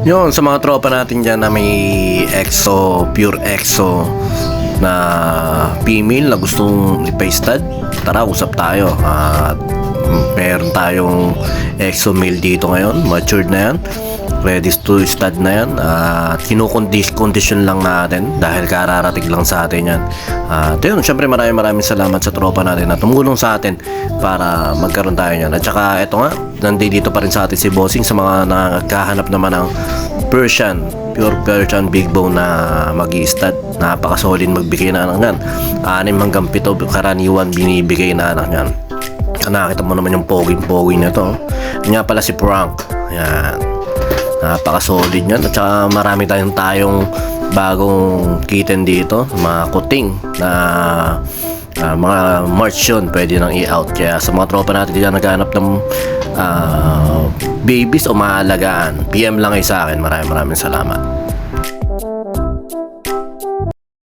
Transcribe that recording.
Yun, sa mga tropa natin dyan na may EXO, pure EXO na female na gustong ipa-stud, tara, usap tayo. At meron tayong EXO male dito ngayon, matured na yan, ready to stud na yan. At kinukondisyon lang natin dahil kararating lang sa atin yan. At yun, syempre maraming salamat sa tropa natin na tumulong sa atin para magkaroon tayo yan. At saka eto nga, nandito pa rin sa atin si Bossing sa mga naghahanap naman ng Persian, pure Persian big bone na mag-i-stud. Napakasolid magbigay na anak yan. 6 hanggang 7 karaniwan binibigay na anak yan. Nakita mo naman yung pogi na to. Yan nga pala si Frank. Yan, napaka-solid yan. At saka marami tayong bagong kitten dito, mga kuting na mga March yun, pwede nang i-out. Kaya sa mga tropa natin dyan naghahanap ng babies o maalagaan, PM lang kayo sa akin. Maraming salamat.